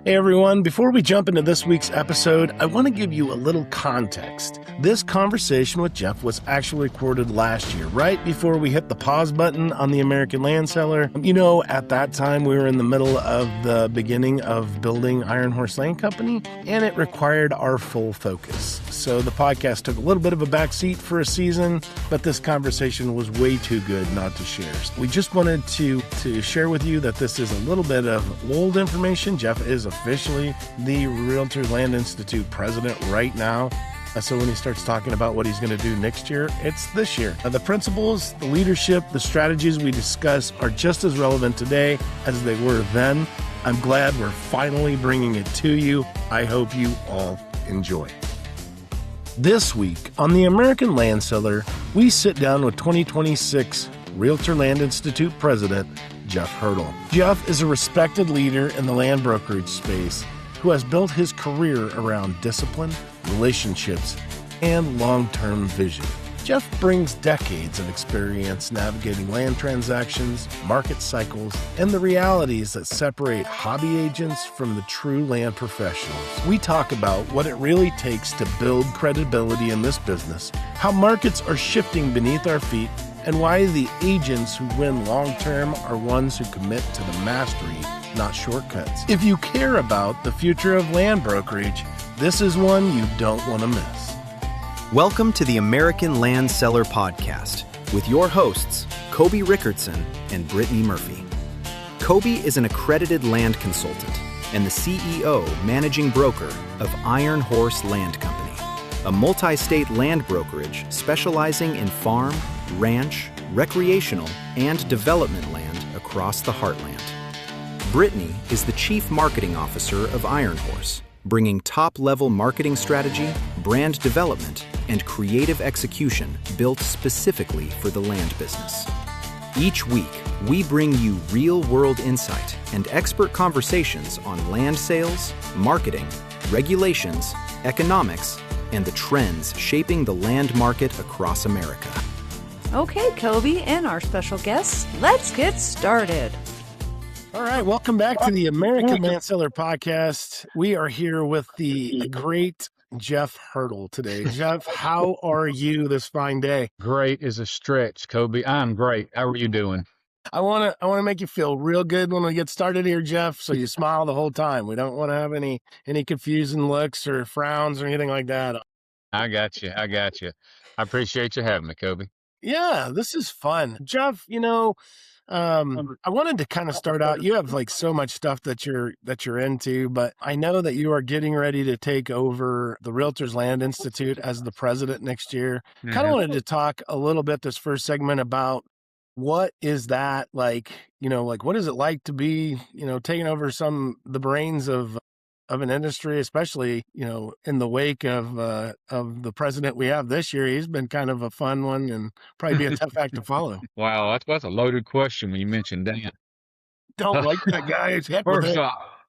Hey everyone, before we jump into this week's episode, I want to give you a little context. This conversation with Geoff was actually recorded last year, right before we hit the pause button on the American Land Seller. You know, at that time we were in the middle of the beginning of building Iron Horse Land Company, and it required our full focus. So the podcast took a little bit of a backseat for a season, but this conversation was way too good not to share. We just wanted to share with you that this is a little bit of old information. Geoff is officially the Realtors Land Institute president right now. So when he starts talking about what he's going to do next year, it's this year. The principles, the leadership, the strategies we discuss are just as relevant today as they were then. I'm glad we're finally bringing it to you. I hope you all enjoy. This week on the American Land Seller, we sit down with 2026 Realtor Land Institute president, Geoff Hurdle. Geoff is a respected leader in the land brokerage space who has built his career around discipline, relationships, and long-term vision. Geoff brings decades of experience navigating land transactions, market cycles, and the realities that separate hobby agents from the true land professionals. We talk about what it really takes to build credibility in this business, how markets are shifting beneath our feet, and why the agents who win long-term are ones who commit to the mastery, not shortcuts. If you care about the future of land brokerage, this is one you don't want to miss. Welcome to the American Land Seller Podcast with your hosts, Kobe Rickardson and Brittany Murphy. Kobe is an accredited land consultant and the CEO managing broker of Iron Horse Land Company, a multi-state land brokerage specializing in farm, ranch, recreational, and development land across the heartland. Brittany is the Chief Marketing Officer of Iron Horse, bringing top-level marketing strategy, brand development, and creative execution built specifically for the land business. Each week, we bring you real-world insight and expert conversations on land sales, marketing, regulations, economics, and the trends shaping the land market across America. Okay, Kobe and our special guests, let's get started. All right, welcome back to the American Land Seller Podcast. We are here with the great Geoff Hurdle today. Geoff, how are you this fine day? Great is a stretch, Kobe. I'm great. How are you doing? I want to make you feel real good when we get started here, Geoff, so you smile the whole time. We don't want to have any confusing looks or frowns or anything like that. I got you. I appreciate you having me, Kobe. Yeah, this is fun. Geoff, I wanted to kind of start out. You have like so much stuff that you're into, but I know that you are getting ready to take over the Realtors Land Institute as the president next year. Mm-hmm. Kind of wanted to talk a little bit this first segment about what is that like, like what is it like to be, taking over the brains of an industry, especially, in the wake of the president we have this year. He's been kind of a fun one and probably be a tough act to follow. Wow, that's a loaded question when you mentioned Dan. Don't like that guy. First,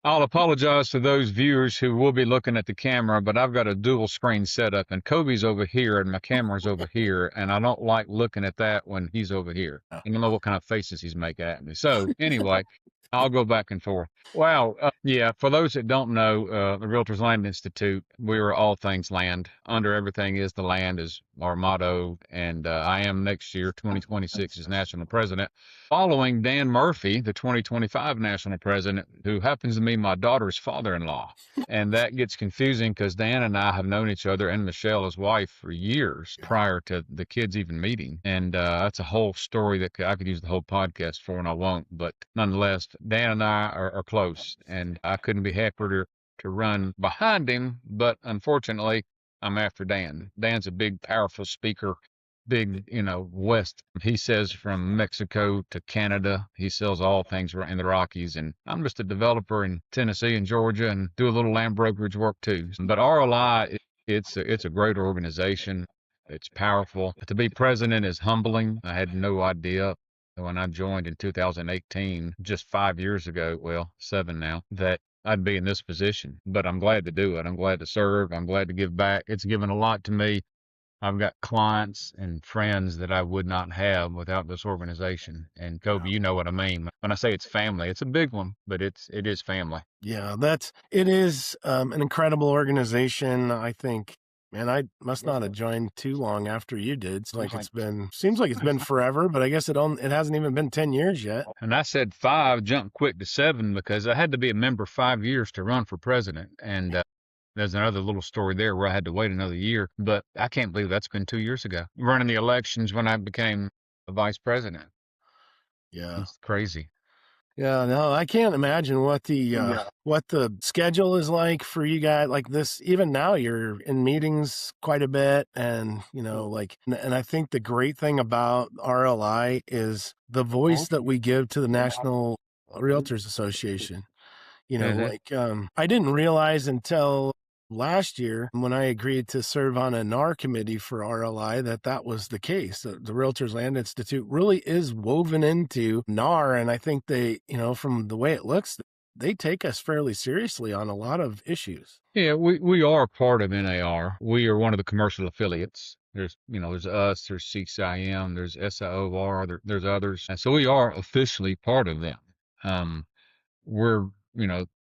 I'll apologize to those viewers who will be looking at the camera, but I've got a dual screen setup, and Kobe's over here and my camera's over here, and I don't like looking at that when he's over here. I don't know what kind of faces he's making at me. So anyway, I'll go back and forth. Wow. Yeah, for those that don't know, the Realtors Land Institute, we are all things land. Under everything is the land is our motto. And I am next year, 2026, as national president, following Dan Murphy, the 2025 national president, who happens to be my daughter's father-in-law. And that gets confusing because Dan and I have known each other and Michelle, his wife, for years prior to the kids even meeting. And that's a whole story that I could use the whole podcast for, and I won't. But nonetheless, Dan and I are close, and I couldn't be happier to run behind him, but unfortunately, I'm after Dan. Dan's a big, powerful speaker, big, West. He says from Mexico to Canada. He sells all things in the Rockies, and I'm just a developer in Tennessee and Georgia and do a little land brokerage work too. But RLI, it's a great organization. It's powerful. To be president is humbling. I had no idea when I joined in 2018, just 5 years ago, well, 7 now, that I'd be in this position. But I'm glad to do it. I'm glad to serve. I'm glad to give back. It's given a lot to me. I've got clients and friends that I would not have without this organization. And Kobe, you know what I mean. When I say it's family, it's a big one, but it is family. Yeah, it is an incredible organization. I think, man, I must not have joined too long after you did. Seems like it's been forever, but I guess it hasn't even been 10 years yet. And I said 5, jumped quick to 7 because I had to be a member 5 years to run for president. And there's another little story there where I had to wait another year, but I can't believe that's been 2 years ago. Running the elections when I became a vice president. Yeah. It's crazy. Yeah, no, I can't imagine what the schedule is like for you guys. Like this, even now you're in meetings quite a bit, and and I think the great thing about RLI is the voice that we give to the National Realtors Association. I didn't realize until last year when I agreed to serve on a NAR committee for RLI that was the case. The Realtors Land Institute really is woven into NAR, and I think they, from the way it looks, they take us fairly seriously on a lot of issues. Yeah, we are part of NAR. We are one of the commercial affiliates. There's us, there's CCIM, there's SIOR, there's others. And so we are officially part of them. We're,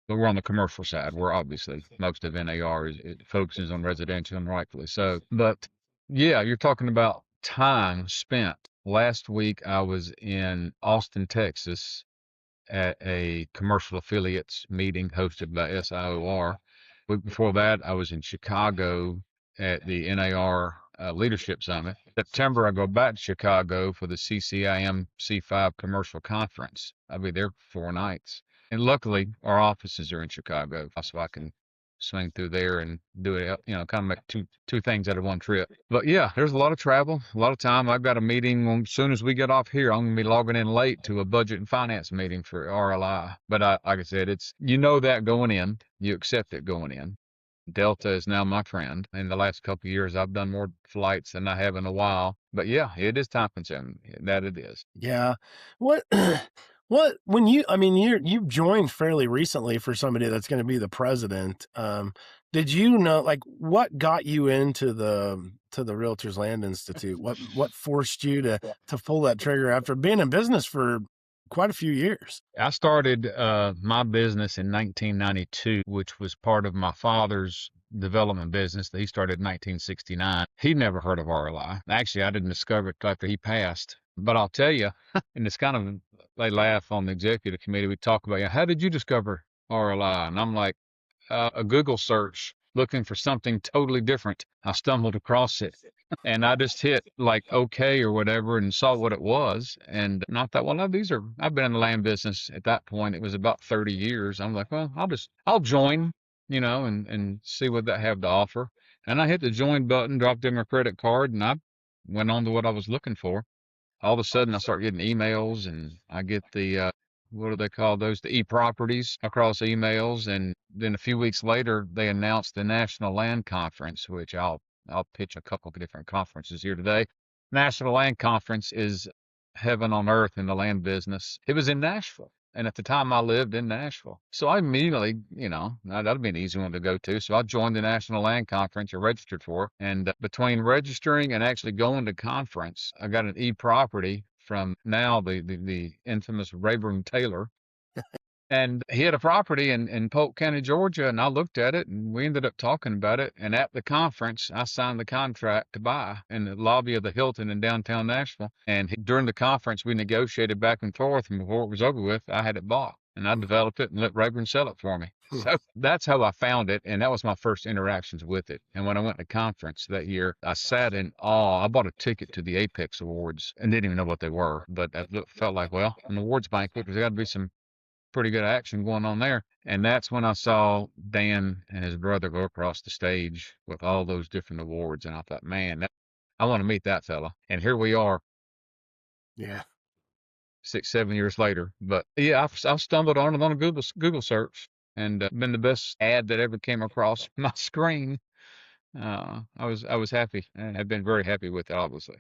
but we're on the commercial side. We're obviously most of NAR it focuses on residential, and rightfully so. But yeah, you're talking about time spent. Last week I was in Austin, Texas at a commercial affiliates meeting hosted by SIOR. Week before that, I was in Chicago at the NAR Leadership Summit. September, I go back to Chicago for the CCIM C5 Commercial Conference. I'll be there for 4 nights. And luckily, our offices are in Chicago, so I can swing through there and do it, kind of make two things out of one trip. But yeah, there's a lot of travel, a lot of time. I've got a meeting as soon as we get off here. I'm going to be logging in late to a budget and finance meeting for RLI. But like I said, that going in, you accept it going in. Delta is now my friend. In the last couple of years, I've done more flights than I have in a while. But yeah, it is time consuming. That it is. Yeah. What when you've joined fairly recently for somebody that's going to be the president. Did you know, like, what got you into the Realtors Land Institute? What forced you to pull that trigger after being in business for quite a few years? I started my business in 1992, which was part of my father's development business that he started in 1969. He'd never heard of RLI. Actually, I didn't discover it after he passed. But I'll tell you, and it's kind of, they laugh on the executive committee. We talk about, how did you discover RLI? And I'm like, a Google search looking for something totally different. I stumbled across it and I just hit like okay or whatever and saw what it was. And I thought, well, no, I've been in the land business at that point. It was about 30 years. I'm like, well, I'll join, and see what they have to offer. And I hit the join button, dropped in my credit card, and I went on to what I was looking for. All of a sudden I start getting emails and I get the, what do they call those? The e-properties across emails. And then a few weeks later, they announced the National Land Conference, which I'll pitch a couple of different conferences here today. National Land Conference is heaven on earth in the land business. It was in Nashville. And at the time I lived in Nashville. So I immediately, that'd be an easy one to go to. So I joined the National Land Conference or registered for it. And between registering and actually going to conference, I got an e-property from now the infamous Rayburn Taylor. And he had a property in Polk County, Georgia, and I looked at it, and we ended up talking about it. And at the conference, I signed the contract to buy in the lobby of the Hilton in downtown Nashville. And during the conference, we negotiated back and forth, and before it was over with, I had it bought. And I developed it and let Rayburn sell it for me. So that's how I found it, and that was my first interactions with it. And when I went to conference that year, I sat in awe. I bought a ticket to the Apex Awards and didn't even know what they were, but I felt like, well, an awards banquet, there's got to be some pretty good action going on there. And that's when I saw Dan and his brother go across the stage with all those different awards. And I thought, man, I want to meet that fella. And here we are. Yeah. 6-7 years later. But yeah, I've stumbled on it on a Google search and been the best ad that ever came across my screen. I was happy and have been very happy with it, obviously.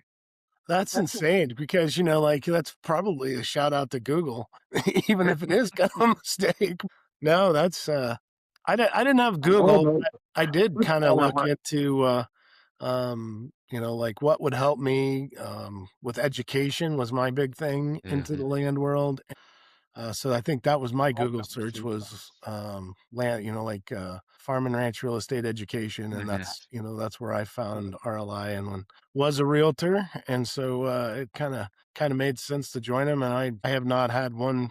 That's insane because, that's probably a shout out to Google, even if it is kind of a mistake. No, that's, I didn't have Google. But I did kind of look into Like what would help me with education was my big thing into the land world. So I think that was my Google search was land, farm and ranch real estate education, and that's where I found RLI and was a realtor, and so it kind of made sense to join them, and I have not had one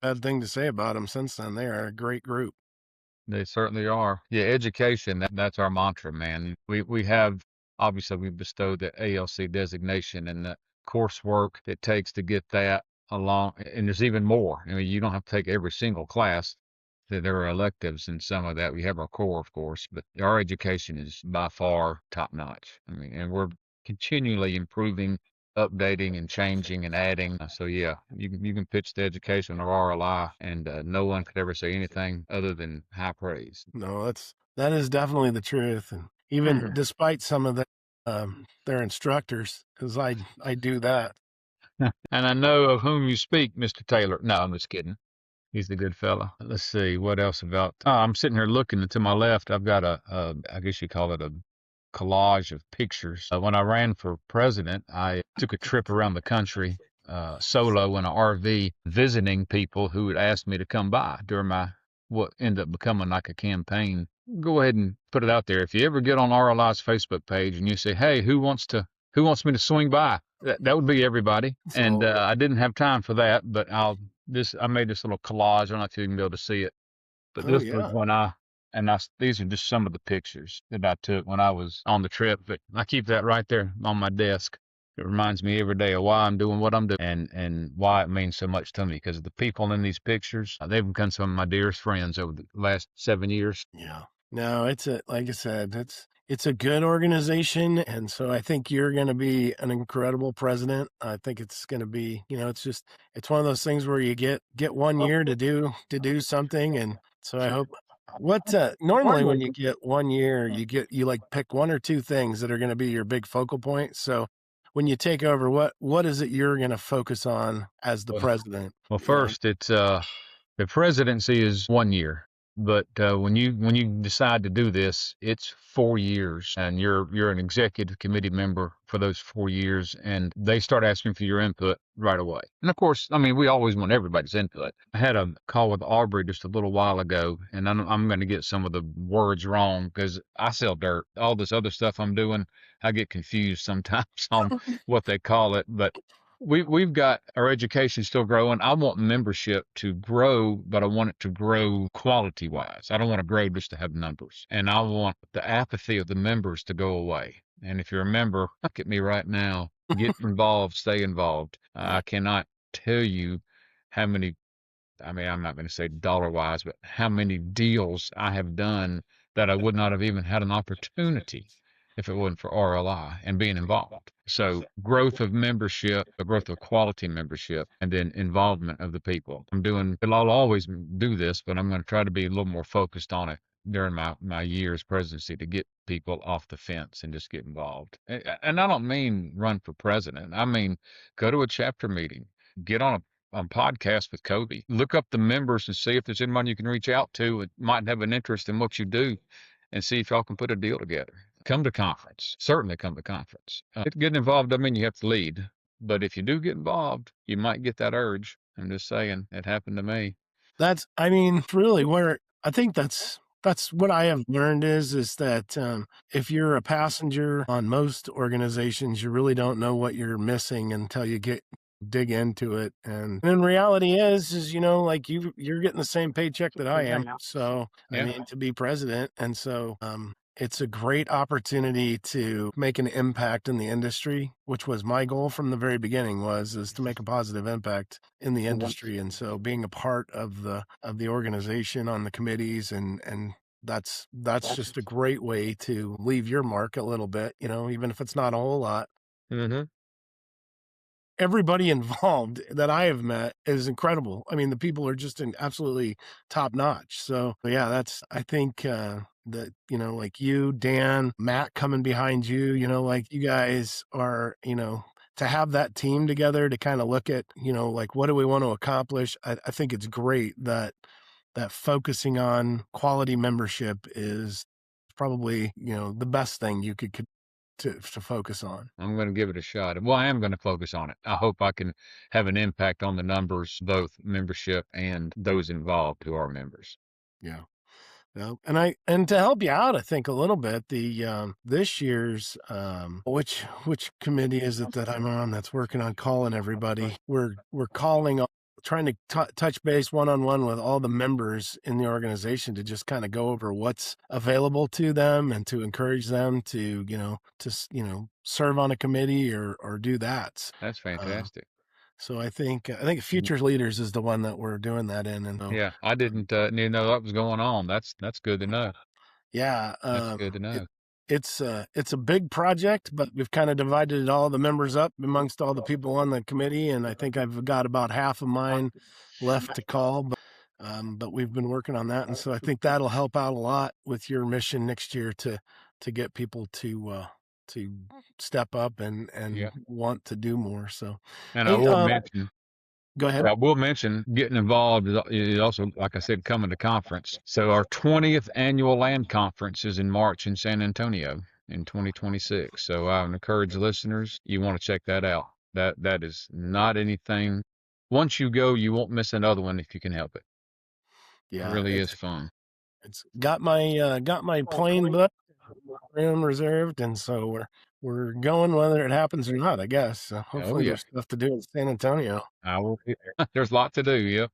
bad thing to say about them since then. They are a great group. They certainly are. Yeah, education, that's our mantra, man. We have obviously we bestowed the ALC designation and the coursework it takes to get that along, and there's even more. I mean, you don't have to take every single class. There are electives and some of that. We have our core, of course, but our education is by far top notch. I mean, and we're continually improving, updating and changing and adding. So yeah, you can pitch the education of RLI, and no one could ever say anything other than high praise. No, that is definitely the truth, and even despite some of their instructors, because I do that. And I know of whom you speak, Mr. Taylor. No, I'm just kidding. He's the good fella. Let's see what else about. I'm sitting here looking, and to my left, I've got I guess you call it a collage of pictures. When I ran for president, I took a trip around the country solo in an RV, visiting people who had asked me to come by during what ended up becoming like a campaign. Go ahead and put it out there. If you ever get on RLI's Facebook page and you say, "Hey, who wants me to swing by?" That would be everybody. And I didn't have time for that, but I made this little collage. I don't know if you can be able to see it, but this was when these are just some of the pictures that I took when I was on the trip. But I keep that right there on my desk. It reminds me every day of why I'm doing what I'm doing and why it means so much to me, because the people in these pictures, they've become some of my dearest friends over the last 7 years. Yeah. No, like I said, it's a good organization. And so I think you're going to be an incredible president. I think it's going to be, it's one of those things where you get 1 year to do something. And so I hope normally when you get 1 year, you like pick one or two things that are going to be your big focal point. So when you take over, what is it you're going to focus on as the president? Well, first, it's the presidency is 1 year, but when you decide to do this, it's 4 years, and you're an executive committee member for those 4 years, and they start asking for your input right away. And of course, I mean, we always want everybody's input. I had a call with Aubrey just a little while ago, and I'm going to get some of the words wrong because I sell dirt. All this other stuff I'm doing, I get confused sometimes on what they call it, but we've got our education still growing. I want membership to grow, but I want it to grow quality wise. I don't want to grow just to have numbers. And I want the apathy of the members to go away. And if you're a member, look at me right now. Get involved, stay involved. I cannot tell you how many, I mean, I'm not going to say dollar wise, but how many deals I have done that I would not have even had an opportunity if it wasn't for RLI and being involved. So growth of membership, a growth of quality membership, and then involvement of the people. I'll always do this, but I'm going to try to be a little more focused on it during my year's presidency to get people off the fence and just get involved. And I don't mean run for president. I mean, go to a chapter meeting, get on a podcast with Kobe, look up the members and see if there's anyone you can reach out to that might have an interest in what you do, and see if y'all can put a deal together. Come to conference. Certainly come to conference. Getting involved doesn't mean you have to lead, but if you do get involved, you might get that urge. I'm just saying, it happened to me. Really where I think that's what I have learned is that if you're a passenger on most organizations, you really don't know what you're missing until you dig into it. And reality is like you're getting the same paycheck that I am. So I mean, to be president. And so it's a great opportunity to make an impact in the industry, which was my goal from the very beginning is to make a positive impact in the industry. And so being a part of the organization on the committees and that's just a great way to leave your mark a little bit, even if it's not a whole lot. Mm-hmm. Everybody involved that I have met is incredible. I mean, the people are just absolutely top notch. So yeah, I think that, like you, Dan, Matt coming behind you, like you guys are, to have that team together to kind of look at, like what do we want to accomplish? I think it's great that focusing on quality membership is probably, the best thing you could to focus on. I'm going to give it a shot. Well, I am going to focus on it. I hope I can have an impact on the numbers, both membership and those involved who are members. Yeah. Yeah. And to help you out, I think a little bit, the this year's which committee is it that I'm on that's working on calling everybody? We're calling, trying to touch base one-on-one with all the members in the organization to just kind of go over what's available to them and to encourage them to serve on a committee or do that. That's fantastic. So I think Future Leaders is the one that we're doing that in. And yeah, I didn't know that was going on. That's good to know. Yeah, that's good to know. It's a big project, but we've kind of divided all the members up amongst all the people on the committee, and I think I've got about half of mine left to call. But we've been working on that, and so I think that'll help out a lot with your mission next year to get people to step up and want to do more. So, and I will mention. Go ahead. I will mention getting involved is also, like I said, coming to conference. So our 20th annual land conference is in March in San Antonio in 2026. So I would encourage listeners, you want to check that out. That is not anything. Once you go, you won't miss another one if you can help it. Yeah, it really is fun. It's got my plane booked, room reserved, and so we're going whether it happens or not, I guess. So hopefully there's stuff to do in San Antonio. I will be there. There's a lot to do, yeah.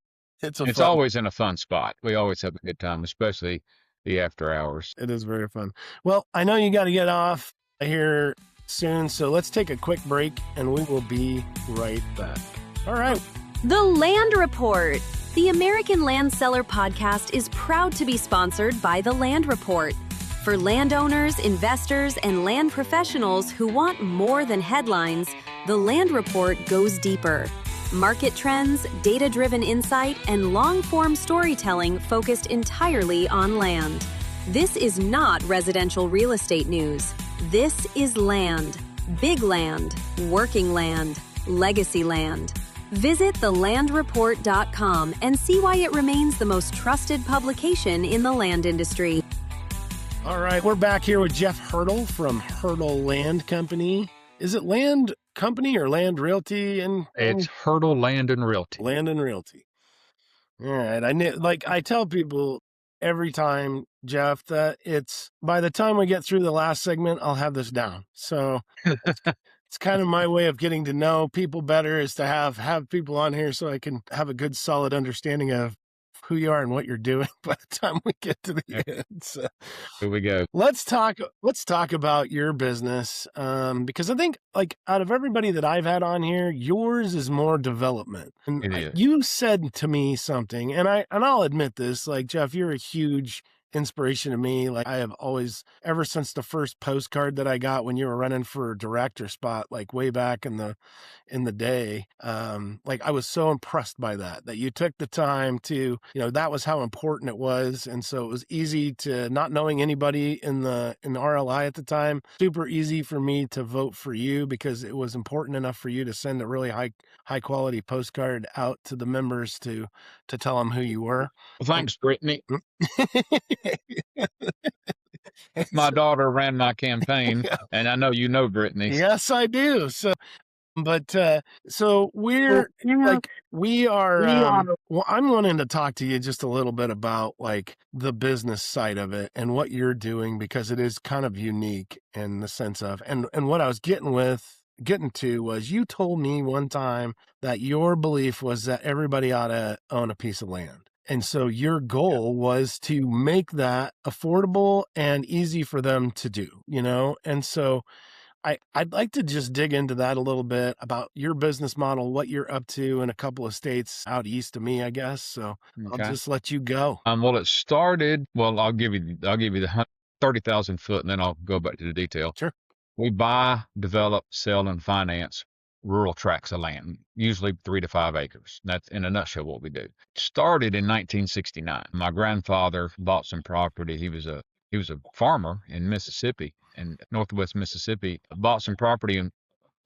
It's always in a fun spot. We always have a good time, especially the after hours. It is very fun. Well, I know you got to get off here soon, so let's take a quick break, and we will be right back. All right. The Land Report. The American Land Seller Podcast is proud to be sponsored by The Land Report. For landowners, investors, and land professionals who want more than headlines, The Land Report goes deeper. Market trends, data-driven insight, and long-form storytelling focused entirely on land. This is not residential real estate news. This is land. Big land. Working land. Legacy land. Visit thelandreport.com and see why it remains the most trusted publication in the land industry. All right, we're back here with Geoff Hurdle from Hurdle Land Company. Is it Land Company or Land Realty? It's Hurdle Land and Realty. Land and Realty. All right, I tell people every time, Geoff, that it's by the time we get through the last segment, I'll have this down. So it's kind of my way of getting to know people better, is to have people on here so I can have a good, solid understanding of who you are and what you're doing by the time we get to the end. So here we go. Let's talk about your business, because I think, like, out of everybody that I've had on here, yours is more development. And you said to me something, and I'll admit this, like, Geoff, you're a huge inspiration to me. Like, I have always, ever since the first postcard that I got when you were running for director spot, like way back in the day, like, I was so impressed by that you took the time to, that was how important it was. And so it was easy to, not knowing anybody in the RLI at the time, super easy for me to vote for you, because it was important enough for you to send a really high quality postcard out to the members to tell them who you were. Well, thanks, Brittany. My daughter ran my campaign, and I know you know Brittany. Yes, I do. So we're well, I'm wanting to talk to you just a little bit about, like, the business side of it and what you're doing, because it is kind of unique in the sense of, and what I was getting to was, you told me one time that your belief was that everybody ought to own a piece of land. And so your goal was to make that affordable and easy for them to do, And so I'd like to just dig into that a little bit about your business model, what you're up to in a couple of states out east of me, I guess. So okay. I'll just let you go. Well, it started, I'll give you the 30,000 foot, and then I'll go back to the detail. Sure. We buy, develop, sell, and finance rural tracts of land, usually 3 to 5 acres. That's in a nutshell what we do. Started in 1969. My grandfather bought some property. He was a farmer in Mississippi, in northwest Mississippi. Bought some property in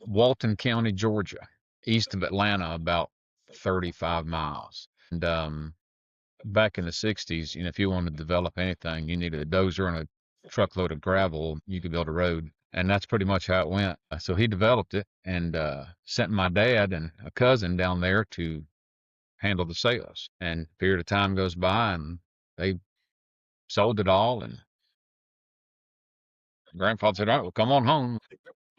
Walton County, Georgia, east of Atlanta, about 35 miles. And back in the 60s, if you wanted to develop anything, you needed a dozer and a truckload of gravel. You could build a road. And that's pretty much how it went. So he developed it and sent my dad and a cousin down there to handle the sales. And a period of time goes by and they sold it all. And grandfather said, all right, well, come on home,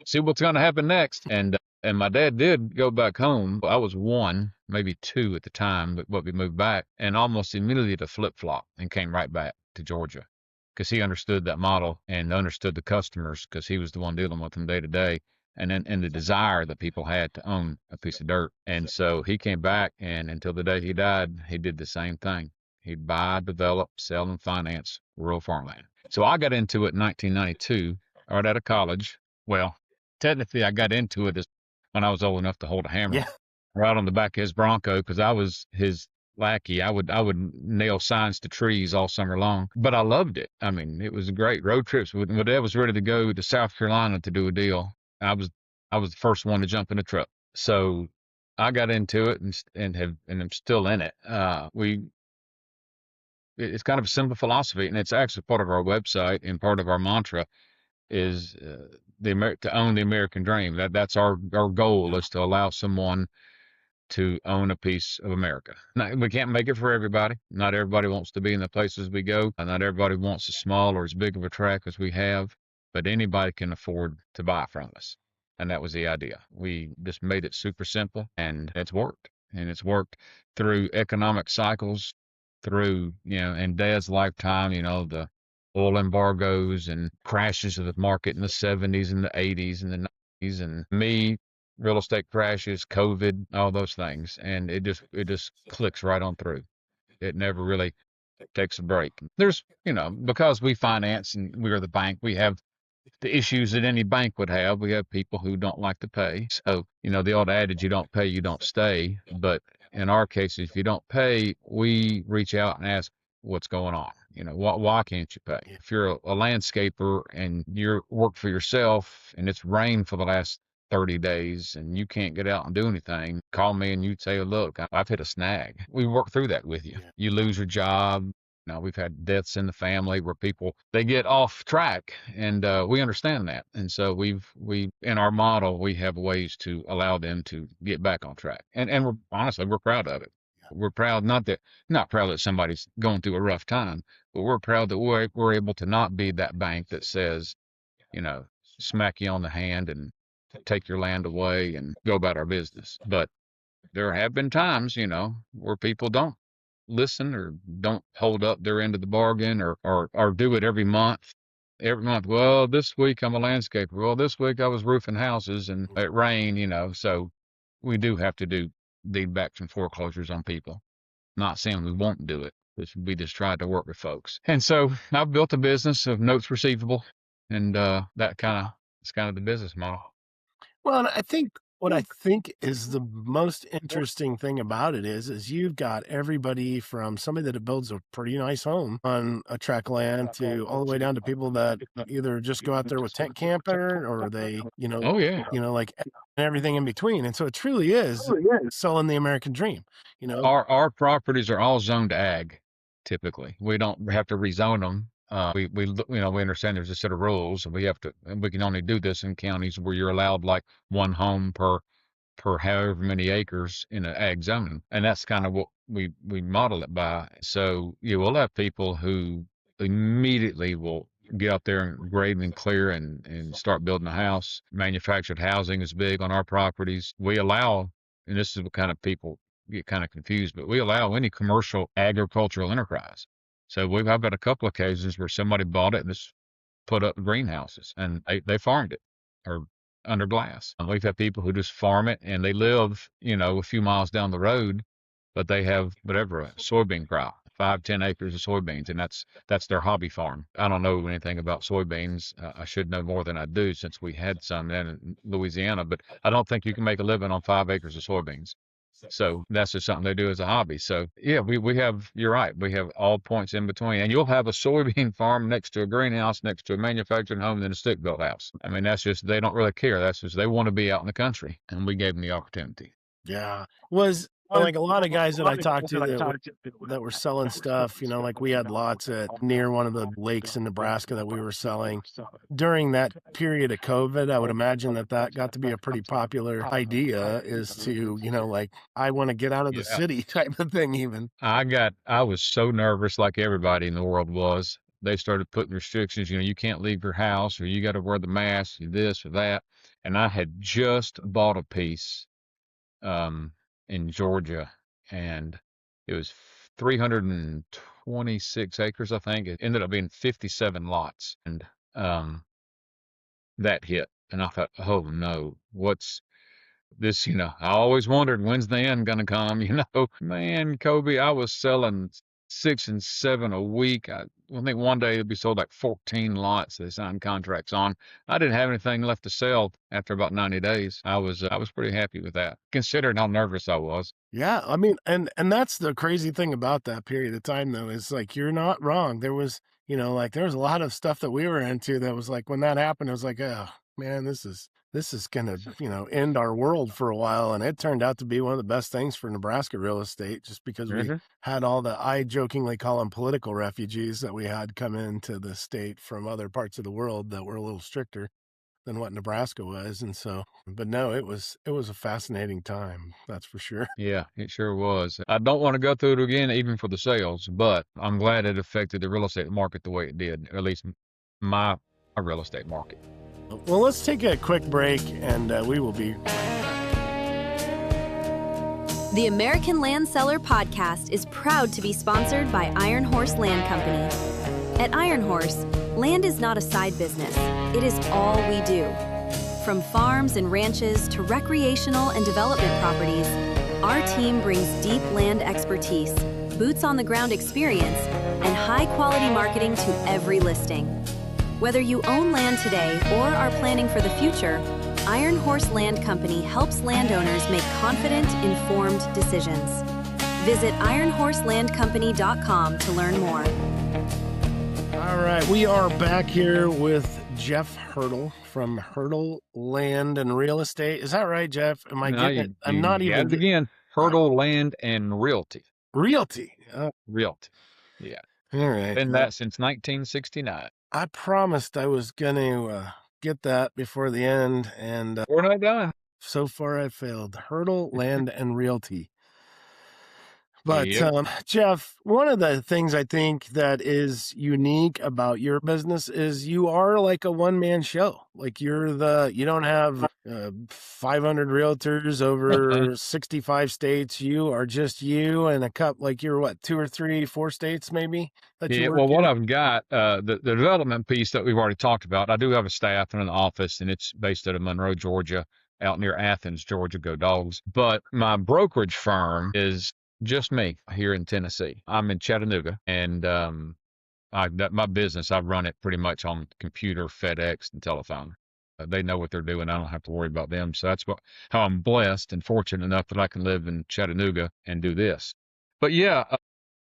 see what's going to happen next. And my dad did go back home. I was 1, maybe 2 at the time, but we moved back and almost immediately to flip flop and came right back to Georgia because he understood that model and understood the customers because he was the one dealing with them day to day. And the desire that people had to own a piece of dirt. And so he came back, and until the day he died, he did the same thing. He'd buy, develop, sell, and finance rural farmland. So I got into it in 1992, right out of college. Well, technically, I got into it when I was old enough to hold a hammer, Yeah. right on the back of his Bronco, because I was his lackey. I would nail signs to trees all summer long, but I loved it. I mean, it was great road trips. When my dad was ready to go to South Carolina to do a deal, I was the first one to jump in the truck. So I got into it and I'm still in it. It's kind of a simple philosophy, and it's actually part of our website and part of our mantra is to own the American dream. That's our goal, is to allow someone to own a piece of America. Now, we can't make it for everybody. Not everybody wants to be in the places we go. Not everybody wants as small or as big of a tract as we have, but anybody can afford to buy from us. And that was the idea. We just made it super simple, and it's worked. And it's worked through economic cycles, through, in Dad's lifetime, the oil embargoes and crashes of the market in the 70s and the 80s and the 90s, and me, real estate crashes, COVID, all those things. And it just clicks right on through. It never really takes a break. There's, because we finance and we are the bank, we have the issues that any bank would have. We have people who don't like to pay. So, the old adage, you don't pay, you don't stay. But in our case, if you don't pay, we reach out and ask what's going on. Why can't you pay? If you're a landscaper and you work for yourself and it's rained for the last 30 days and you can't get out and do anything, call me and you'd say, look, I've hit a snag. We work through that with you. You lose your job. We've had deaths in the family where they get off track, and we understand that. And so we in our model, we have ways to allow them to get back on track. And we're proud of it. We're proud, not proud that somebody's going through a rough time, but we're proud that we're able to not be that bank that says, smack you on the hand and take your land away and go about our business. But there have been times, where people don't listen or don't hold up their end of the bargain or do it every month. Well, this week I'm a landscaper. Well, this week I was roofing houses and it rained, so we do have to do deed backs and foreclosures on people. Not saying we won't do it, but we just try to work with folks. And so I've built a business of notes receivable, and it's kind of the business model. Well, and I think what I think is the most interesting thing about it is you've got everybody from somebody that builds a pretty nice home on a tract of land to all the way down to people that either just go out there with tent camper or they, Oh yeah. like everything in between. And so it truly is selling the American dream. Our properties are all zoned ag. Typically, we don't have to rezone them. We understand there's a set of rules, and we can only do this in counties where you're allowed like one home per however many acres in an ag zone. And that's kind of what we model it by. So you will have people who immediately will get out there and grade and clear and start building a house. Manufactured housing is big on our properties. We allow, and this is what kind of people get kind of confused, but we allow any commercial agricultural enterprise. So I've had a couple of occasions where somebody bought it and just put up greenhouses and they farmed it or under glass. And we've had people who just farm it and they live, a few miles down the road, but they have a soybean crop, 5-10 acres of soybeans, and that's their hobby farm. I don't know anything about soybeans. I should know more than I do since we had some in Louisiana, but I don't think you can make a living on 5 acres of soybeans. So that's just something they do as a hobby. So yeah, we have, you're right, we have all points in between. And you'll have a soybean farm next to a greenhouse, next to a manufactured home, and then a stick-built house. I mean, that's just, they don't really care. That's just, they want to be out in the country, and we gave them the opportunity. Yeah. Was Like a lot of guys that I talked to that were selling stuff, like we had lots near one of the lakes in Nebraska that we were selling. During that period of COVID, I would imagine that got to be a pretty popular idea, is to, like, I want to get out of the city type of thing even. I was so nervous, like everybody in the world was. They started putting restrictions, you can't leave your house, or you got to wear the mask, or this or that. And I had just bought a piece in Georgia, and it was 326 acres, I think. It ended up being 57 lots, and that hit. And I thought, oh no, what's this? I always wondered, when's the end gonna come? Man, Kobe, I was selling 6 and 7 a week. I think one day it'd be sold like 14 lots they signed contracts on. I didn't have anything left to sell after about 90 days. I was pretty happy with that, considering how nervous I was. Yeah, I mean, and that's the crazy thing about that period of time, though, is like, you're not wrong. There was, like, there was a lot of stuff that we were into that was like, when that happened, it was like, oh man, this is gonna, end our world for a while. And it turned out to be one of the best things for Nebraska real estate, just because we had all the, I jokingly call them political refugees, that we had come into the state from other parts of the world that were a little stricter than what Nebraska was. And so, but no, it was a fascinating time. That's for sure. Yeah, it sure was. I don't want to go through it again, even for the sales, but I'm glad it affected the real estate market the way it did, or at least my real estate market. Well, let's take a quick break, and we will be. The American Land Seller Podcast is proud to be sponsored by Iron Horse Land Company. At Iron Horse, land is not a side business. It is all we do. From farms and ranches to recreational and development properties, our team brings deep land expertise, boots on the ground experience, and high quality marketing to every listing. Whether you own land today or are planning for the future, Iron Horse Land Company helps landowners make confident, informed decisions. Visit ironhorselandcompany.com to learn more. All right, we are back here with Geoff Hurdle from Hurdle Land and Real Estate. Is that right, Geoff? Am I getting it? I'm not even. It again. Hurdle Land and Realty. Realty. Realty. Yeah. All right. Been that since 1969. I promised I was going to get that before the end, and we're not done. So far, I failed. Hurdle Land and Realty. But Geoff, one of the things I think that is unique about your business is you are like a one-man show. Like you don't have 500 realtors over 65 states. You are just you and a couple, like you're what, 2 or 3, 4 states maybe? What I've got, the development piece that we've already talked about, I do have a staff in an office, and it's based out of Monroe, Georgia, out near Athens, Georgia, go Dogs. But my brokerage firm is just me here in Tennessee. I'm in Chattanooga, and my business, I run it pretty much on computer, FedEx, and telephone. They know what they're doing. I don't have to worry about them. So that's how I'm blessed and fortunate enough that I can live in Chattanooga and do this. But yeah,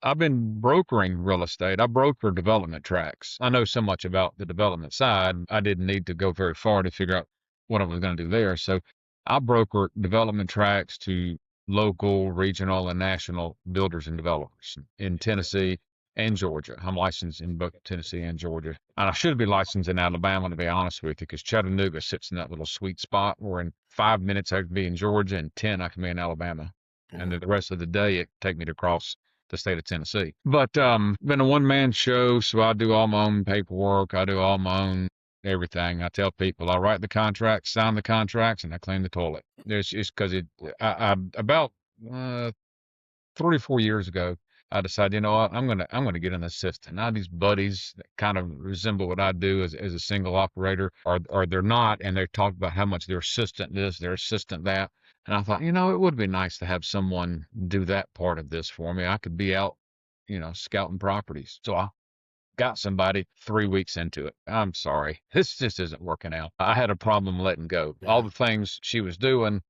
I've been brokering real estate. I broker development tracts. I know so much about the development side. I didn't need to go very far to figure out what I was going to do there. So I broker development tracts to local, regional, and national builders and developers in Tennessee and Georgia. I'm licensed in both Tennessee and Georgia. And I should be licensed in Alabama, to be honest with you, because Chattanooga sits in that little sweet spot where in 5 minutes I could be in Georgia, and 10 I can be in Alabama. And the rest of the day it take me to cross the state of Tennessee. But been a one-man show, so I do all my own paperwork. I do all my own everything. I tell people I write the contracts, sign the contracts, and I clean the toilet. It's just because about 3 or 4 years ago, I decided, you know what, I'm gonna get an assistant. Now these buddies that kind of resemble what I do as a single operator, or they're not, and they talk about how much their assistant this, their assistant that. And I thought, it would be nice to have someone do that part of this for me. I could be out, scouting properties. So I got somebody 3 weeks into it. I'm sorry. This just isn't working out. I had a problem letting go. Yeah. All the things she was doing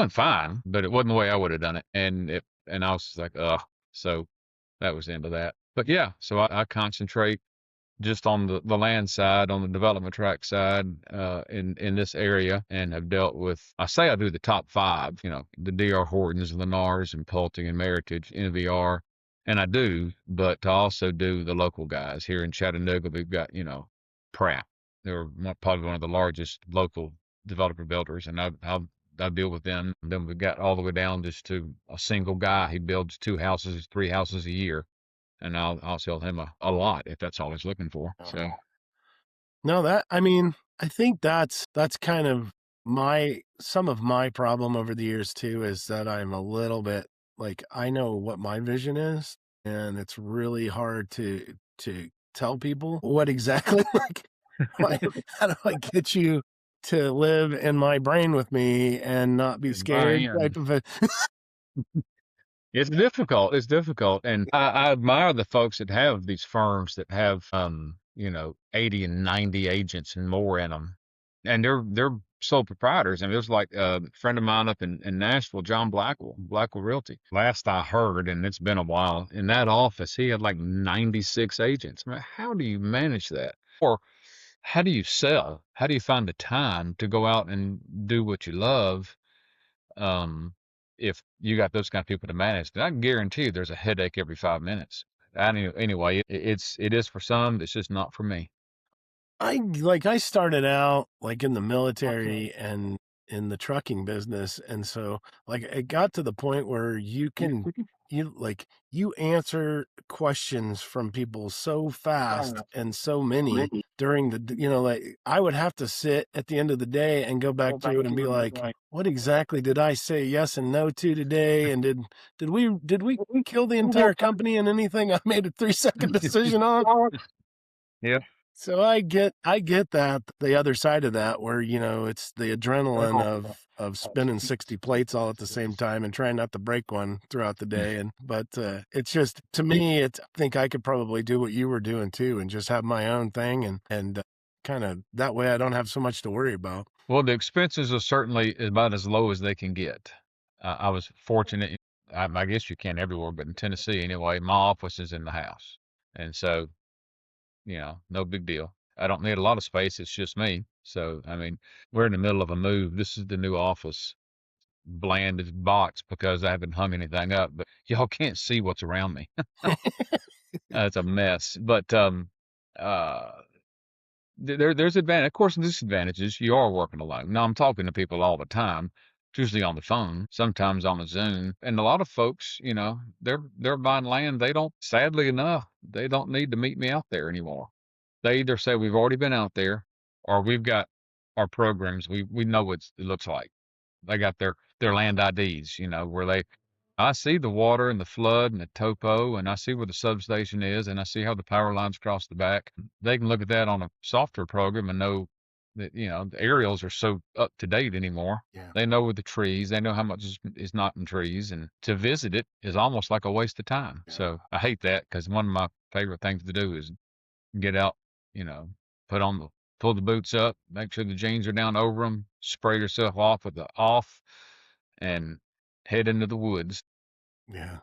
fine, but it wasn't the way I would have done it. And I was like, ugh. So that was the end of that. But yeah, so I concentrate just on the land side, on the development tract side, in this area, and have dealt with, I say I do the top five, the D.R. Hortons, Lennars, and Pulte and Meritage, NVR, and I do, but I also do the local guys here in Chattanooga. We've got, Pratt. They're probably one of the largest local developer builders, and I deal with them. And then we've got all the way down just to a single guy. He builds 2 houses, 3 houses a year, and I'll sell him a lot if that's all he's looking for. So No, I think that's kind of some of my problem over the years too, is that I'm a little bit like, I know what my vision is, and it's really hard to tell people what exactly how do I get you to live in my brain with me and not be scared type of a it's difficult. It's difficult. And I admire the folks that have these firms that have, 80 and 90 agents and more in them. And they're sole proprietors. I mean, there's like a friend of mine up in Nashville, John Blackwell Realty. Last I heard, and it's been a while, in that office, he had like 96 agents. I mean, how do you manage that? Or how do you sell? How do you find the time to go out and do what you love? Um, if you got those kind of people to manage, then I can guarantee you there's a headache every 5 minutes. Anyway, it is for some. It's just not for me. I started out like in the military and in the trucking business, and so like it got to the point where you answer questions from people so fast and so many during the like I would have to sit at the end of the day and go back through it and be like, what exactly did I say yes and no to today, and did we kill the entire company in anything I made a 3-second decision on? Yeah. So I get that, the other side of that, where, it's the adrenaline of spinning 60 plates all at the same time and trying not to break one throughout the day. But it's just, to me, I think I could probably do what you were doing too, and just have my own thing and kind of that way I don't have so much to worry about. Well, the expenses are certainly about as low as they can get. I was fortunate. I guess you can everywhere, but in Tennessee anyway, my office is in the house. And so, no big deal. I don't need a lot of space. It's just me. So, I mean, we're in the middle of a move. This is the new office, bland as box, because I haven't hung anything up, but y'all can't see what's around me. It's a mess. But uh, there's advantage, of course, disadvantages. You are working alone. Now I'm talking to people all the time, usually on the phone, sometimes on a Zoom. And a lot of folks, they're buying land. Sadly enough, they don't need to meet me out there anymore. They either say we've already been out there, or we've got our programs. We know what it looks like. They got their land IDs, where I see the water and the flood and the topo, and I see where the substation is, and I see how the power lines cross the back. They can look at that on a software program and know that, the aerials are so up to date anymore. Yeah. They know with the trees, they know how much is not in trees, and to visit it is almost like a waste of time. Yeah. So I hate that, because one of my favorite things to do is get out, pull the boots up, make sure the jeans are down over them, spray yourself off with the off, and head into the woods. Yeah.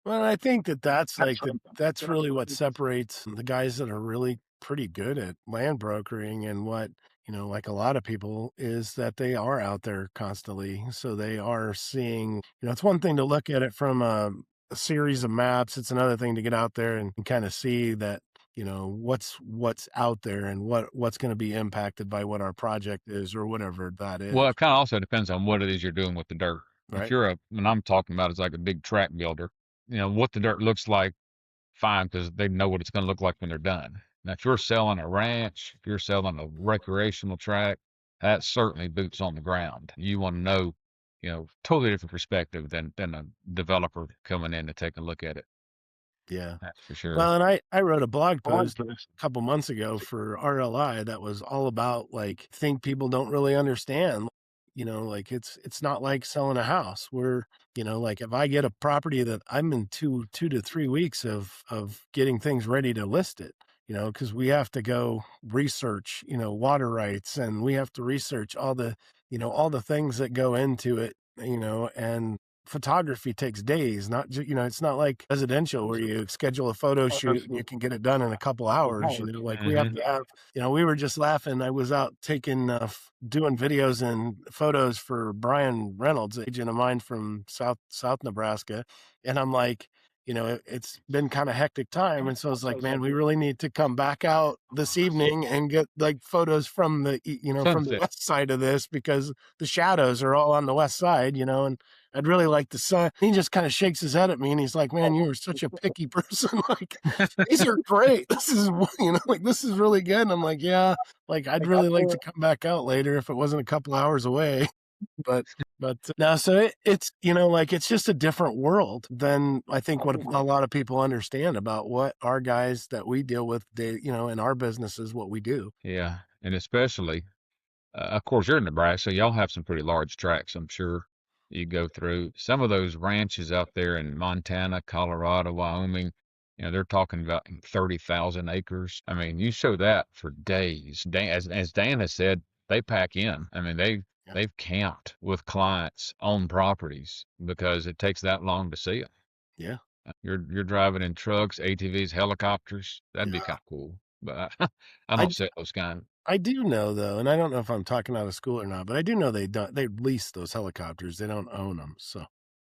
Well, I think that's really what separates the guys that are really pretty good at land brokering and what, like a lot of people, is that they are out there constantly. So they are seeing, it's one thing to look at it from a series of maps. It's another thing to get out there and kind of see that, what's out there and what's going to be impacted by what our project is or whatever that is. Well, it kind of also depends on what it is you're doing with the dirt. Right. If when I'm talking about is like a big tract builder, what the dirt looks like, fine, because they know what it's going to look like when they're done. Now, if you're selling a ranch, if you're selling a recreational tract, that's certainly boots on the ground. You want to know, totally different perspective than a developer coming in to take a look at it. Yeah, that's for sure. Well, and I wrote a blog post a couple months ago for RLI that was all about like, think people don't really understand. Like it's not like selling a house where, like if I get a property that I'm in 2 to 3 weeks of getting things ready to list it, because we have to go research, water rights, and we have to research all the things that go into it, and photography takes days, not it's not like residential where you schedule a photo shoot and you can get it done in a couple hours. Like we have Mhm. to have. We were just laughing. I was out taking doing videos and photos for Brian Reynolds, agent of mine from South Nebraska, and I'm like, it's been kind of hectic time. And so I was like, man, we really need to come back out this evening and get like photos from from the Sunset. west side of this, because the shadows are all on the west side, and I'd really like the sun. He just kind of shakes his head at me and he's like, man, you are such a picky person. Like, these are great. This is, like, this is really good. And I'm like, yeah, like, I'd really like to come back out later if it wasn't a couple hours away. But no, so it's, like, it's just a different world than I think what a lot of people understand about what our guys that we deal with, in our businesses, what we do. Yeah. And especially, of course, you're in Nebraska, so y'all have some pretty large tracts, I'm sure. You go through some of those ranches out there in Montana, Colorado, Wyoming. They're talking about 30,000 acres. I mean, you show that for days. As Dan has said, they pack in. I mean, they've camped with clients on properties because it takes that long to see them. Yeah. You're driving in trucks, ATVs, helicopters. That'd be kind of cool. But I I, don't set those kind. I do know though, and I don't know if I'm talking out of school or not, but I do know they lease those helicopters. They don't own them. So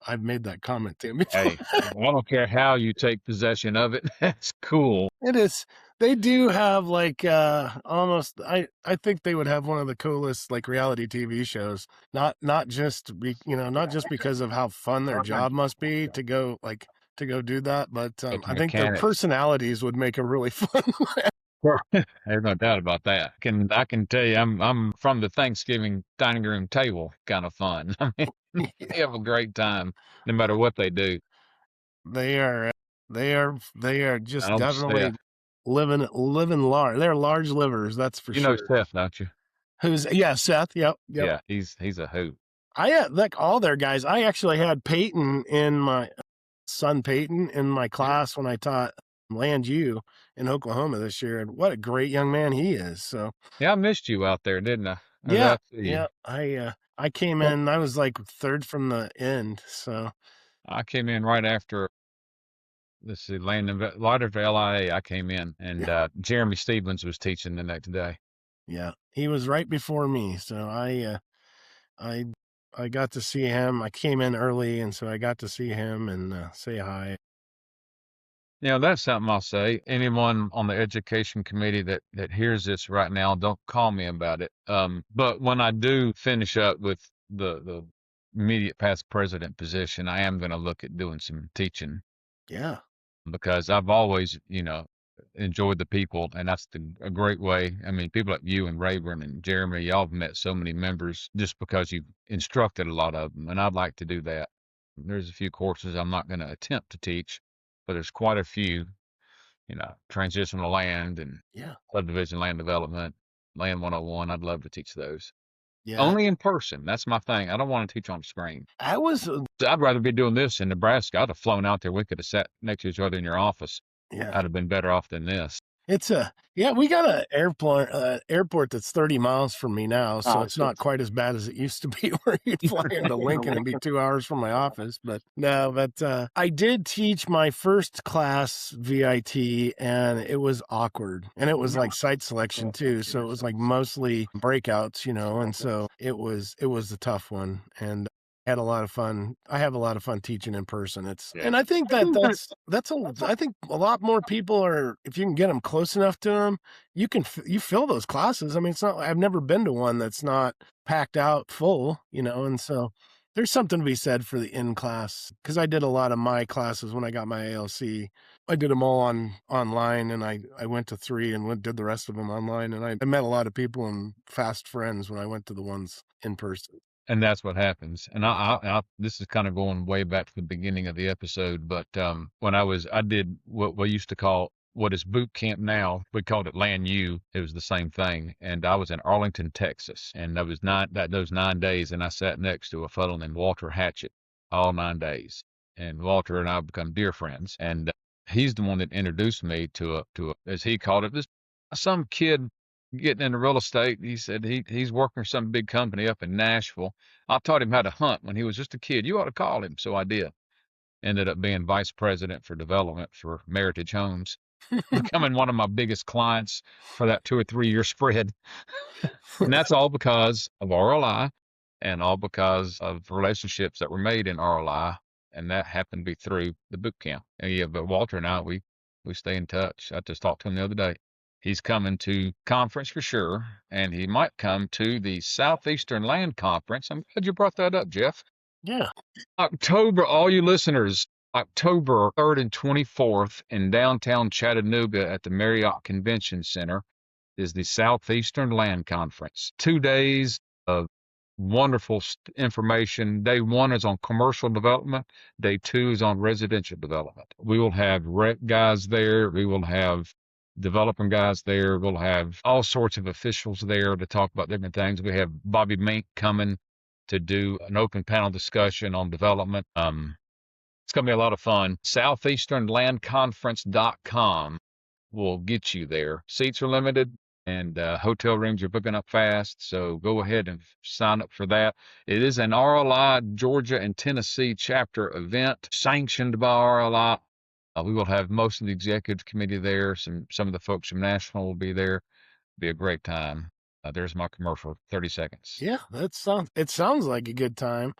I've made that comment to him before. Hey, I don't care how you take possession of it. That's cool. It is. They do have like almost. I think they would have one of the coolest like reality TV shows. Not just not just because of how fun their job must be to go do that, but It's I think their mechanics. personalities would make a really fun. There's no doubt about that. I can tell you, I'm from the Thanksgiving dining room table kind of fun. I mean, they have a great time no matter what they do. They are just Oh, definitely Seth. living large. They're large livers, that's for You know sure. Seth, don't you? Seth. Yep. Yeah, he's a hoot. I had like all their guys. I actually had Peyton in my son Peyton in my class when I taught Land U in Oklahoma this year, and what a great young man he is. So Yeah, I missed you out there, didn't I? I was yeah, out to you. yeah. I came in. I was like third from the end. So I came in right after. Let's see, Lauderdale, LIA. I came in, and Jeremy Stevens was teaching the next day. yeah, he was right before me. So I got to see him. I came in early, and so I got to see him and say hi. That's something I'll say. Anyone on the education committee that hears this right now, don't call me about it. But when I do finish up with the immediate past president position, I am going to look at doing some teaching. Yeah. Because I've always, enjoyed the people, and that's a great way. I mean, people like you and Rayburn and Jeremy, y'all have met so many members just because you've instructed a lot of them, and I'd like to do that. There's a few courses I'm not going to attempt to teach, but there's quite a few, transitional land and subdivision land development, land 101. I'd love to teach those. Yeah. Only in person. That's my thing. I don't want to teach on the screen. I'd rather be doing this in Nebraska. I'd have flown out there. We could have sat next to each other in your office. Yeah. I'd have been better off than this. We got an airport that's 30 miles from me now, so it's not quite as bad as it used to be where you'd fly into Lincoln and be 2 hours from my office. But I did teach my first class VIT, and it was awkward, and it was like site selection too. So it was like mostly breakouts, and so it was a tough one, and had a lot of fun. I have a lot of fun teaching in person. And I think I think a lot more people are, if you can get them close enough to them, you fill those classes. I mean, it's not, I've never been to one that's not packed out full, and so there's something to be said for the in-class, because I did a lot of my classes when I got my ALC. I did them all online, and I went to 3 and did the rest of them online, and I met a lot of people and fast friends when I went to the ones in person. And that's what happens. And I this is kind of going way back to the beginning of the episode, but when I did what we used to call, what is boot camp now, we called it Land U. It was the same thing. And I was in Arlington, Texas, and those 9 days, and I sat next to a fellow named Walter Hatchett all 9 days. And Walter and I have become dear friends. And he's the one that introduced me to a as he called it, some kid getting into real estate. He said he's working for some big company up in Nashville. I taught him how to hunt when he was just a kid. You ought to call him. So I did. Ended up being vice president for development for Meritage Homes, becoming one of my biggest clients for that 2 or 3 year spread. And that's all because of RLI and all because of relationships that were made in RLI. And that happened to be through the boot camp. And yeah, but Walter and I, we stay in touch. I just talked to him the other day. He's coming to conference for sure, and he might come to the Southeastern Land Conference. I'm glad you brought that up, Geoff. Yeah. October, all you listeners, October 3rd and 24th in downtown Chattanooga at the Marriott Convention Center is the Southeastern Land Conference. 2 days of wonderful information. Day 1 is on commercial development. Day 2 is on residential development. We will have rec guys there. We will have developing guys there. We'll have all sorts of officials there to talk about different things. We have Bobby Mink coming to do an open panel discussion on development. It's going to be a lot of fun. Southeasternlandconference.com will get you there. Seats are limited and hotel rooms are booking up fast. So go ahead and sign up for that. It is an RLI Georgia and Tennessee chapter event sanctioned by RLI. We will have most of the executive committee there. Some of the folks from Nashville will be there. It'll be a great time. There's my commercial, 30 seconds. Yeah, it sounds like a good time.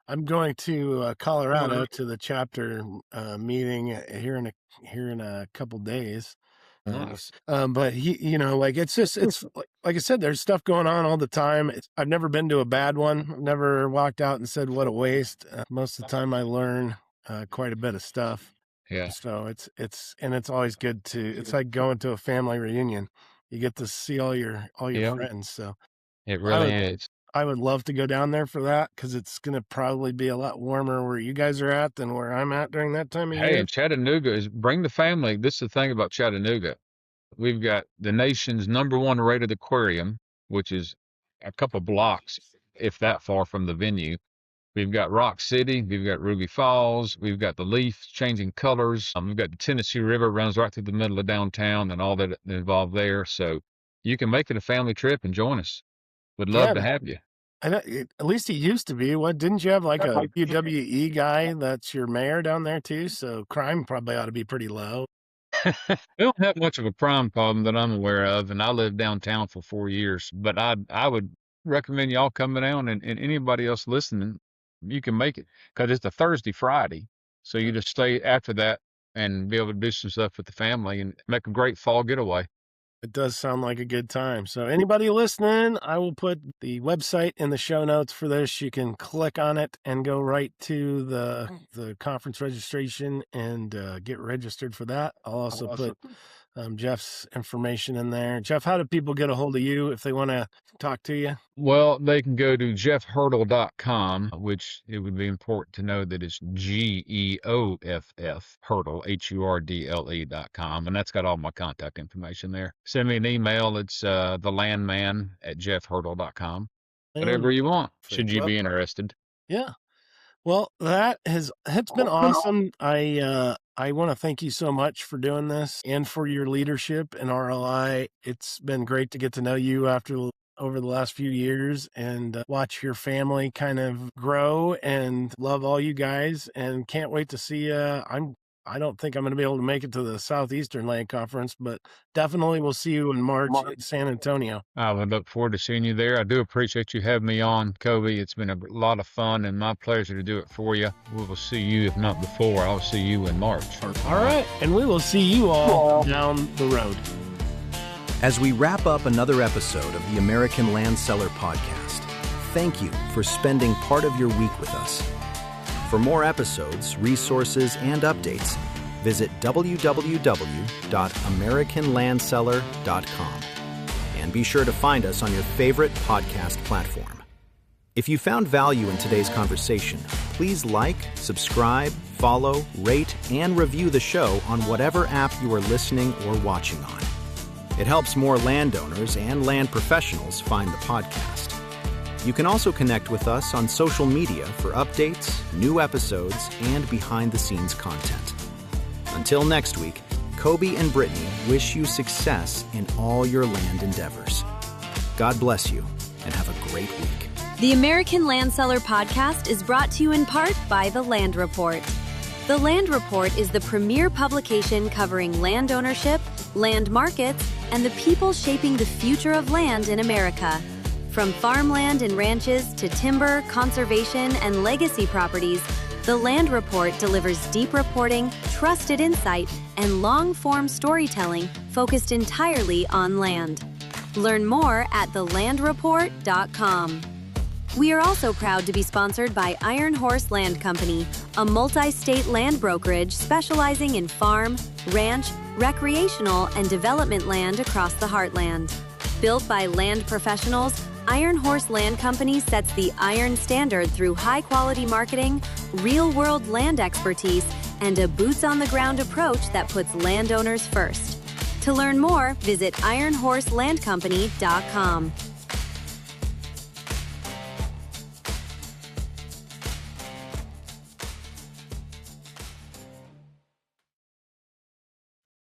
I'm going to Colorado to the chapter meeting here in a couple days. Nice. But it's like I said, there's stuff going on all the time. I've never been to a bad one. I've never walked out and said, what a waste. Most of the time I learn quite a bit of stuff. Yeah. So it's always good it's like going to a family reunion. You get to see all your friends. So it really is. I would love to go down there for that because it's going to probably be a lot warmer where you guys are at than where I'm at during that time of year. Hey, and Chattanooga bring the family. This is the thing about Chattanooga. We've got the nation's #1 rated aquarium, which is a couple blocks, if that far from the venue. We've got Rock City. We've got Ruby Falls. We've got the leaf changing colors. We've got the Tennessee River runs right through the middle of downtown and all that involved there. So you can make it a family trip and join us. Would love to have you. At least it used to be. What, didn't you have like a UWE guy that's your mayor down there too? So crime probably ought to be pretty low. We don't have much of a crime problem that I'm aware of, and I lived downtown for 4 years. But I would recommend y'all coming down, and anybody else listening, you can make it because it's a Thursday, Friday. So you just stay after that and be able to do some stuff with the family and make a great fall getaway. It does sound like a good time. So anybody listening, I will put the website in the show notes for this. You can click on it and go right to the conference registration and get registered for that. I'll also put Jeff's information in there. Geoff, how do people get a hold of you if they want to talk to you? Well, they can go to geoffhurdle.com, which it would be important to know that it's GEOFF, Hurdle, HURDLE.com, and that's got all my contact information there. Send me an email. It's thelandman@geoffhurdle.com. Whatever you want, should you be interested. Yeah. Well, it's been awesome. I want to thank you so much for doing this and for your leadership in RLI. It's been great to get to know you over the last few years and watch your family kind of grow, and love all you guys, and can't wait to see you. I don't think I'm going to be able to make it to the Southeastern Land Conference, but definitely we'll see you in March in San Antonio. I would look forward to seeing you there. I do appreciate you having me on, Kobe. It's been a lot of fun and my pleasure to do it for you. We will see you, if not before, I'll see you in March. All right. And we will see you all down the road. As we wrap up another episode of the American Land Seller Podcast, thank you for spending part of your week with us. For more episodes, resources, and updates, visit www.americanlandseller.com. And be sure to find us on your favorite podcast platform. If you found value in today's conversation, please like, subscribe, follow, rate, and review the show on whatever app you are listening or watching on. It helps more landowners and land professionals find the podcast. You can also connect with us on social media for updates, new episodes, and behind-the-scenes content. Until next week, Kobe and Brittany wish you success in all your land endeavors. God bless you, and have a great week. The American Land Seller Podcast is brought to you in part by The Land Report. The Land Report is the premier publication covering land ownership, land markets, and the people shaping the future of land in America. From farmland and ranches to timber, conservation, and legacy properties, The Land Report delivers deep reporting, trusted insight, and long-form storytelling focused entirely on land. Learn more at thelandreport.com. We are also proud to be sponsored by Iron Horse Land Company, a multi-state land brokerage specializing in farm, ranch, recreational, and development land across the heartland. Built by land professionals, Iron Horse Land Company sets the iron standard through high-quality marketing, real-world land expertise, and a boots-on-the-ground approach that puts landowners first. To learn more, visit ironhorselandcompany.com.